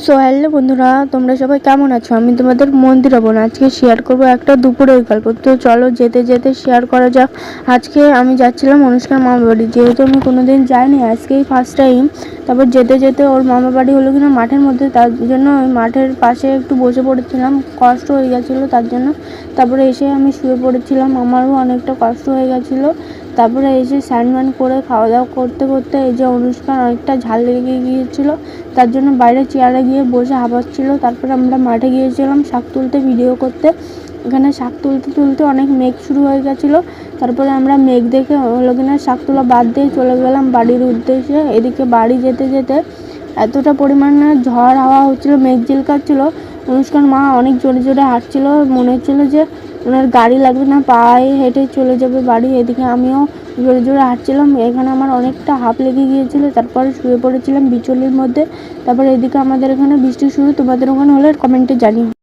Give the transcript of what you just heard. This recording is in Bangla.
সো হ্যালো বন্ধুরা, তোমরা সবাই কেমন আছো? আমি তোমাদের মন্দিরা বোন। আজকে শেয়ার করবো একটা দুপুরের গল্প। তো চলো যেতে যেতে শেয়ার করা যাক। আজকে আমি যাচ্ছিলাম অনুষ্কার মামা বাড়ি, যেহেতু আমি কোনোদিন যাইনি, আজকেই ফার্স্ট টাইম। তারপর যেতে যেতে ওর মামা বাড়ি হলো কিনা মাঠের মধ্যে, তার জন্য ওই মাঠের পাশে একটু বসে পড়েছিলাম, কষ্ট হয়ে গেছিলো তার জন্য। তারপরে এসে আমি শুয়ে পড়েছিলাম, আমারও অনেকটা কষ্ট হয়ে গেছিলো। তারপরে এসে স্নান করে খাওয়া দাওয়া করতে করতে এই যে অনুষ্ঠান অনেকটা ঝাল লেগে গিয়েছিলো, তার জন্য বাইরে চেয়ারে গিয়ে বসে হাঁপাচ্ছিল। তারপরে আমরা মাঠে গিয়েছিলাম শাক তুলতে, ভিডিও করতে। এখানে শাক তুলতে তুলতে অনেক মেঘ শুরু হয়ে গেছিলো। তারপরে আমরা মেঘ দেখে হলো কিনা শাক তোলা বাদ দিয়ে চলে গেলাম বাড়ির উদ্দেশ্যে। এদিকে বাড়ি যেতে যেতে এতটা পরিমাণে ঝড় হাওয়া হচ্ছিলো, মেঘ ঝিলকাচ্ছিল। অনুষ্ঠান মা অনেক জোরে জোরে হাঁটছিল, মনে হচ্ছিল যে ওনার গাড়ি লাগবে না, পায়ে হেঁটে চলে যাবে বাড়ি। এদিকে আমিও জোরে জোরে হাঁটছিলাম, এখানে আমার অনেকটা হাঁপ লেগে গিয়েছিল। তারপরে শুয়ে পড়েছিলাম বিচলির মধ্যে। তারপরে এদিকে আমাদের এখানে বৃষ্টি শুরু, তোমাদের ওখানে হলে কমেন্টে জানিও।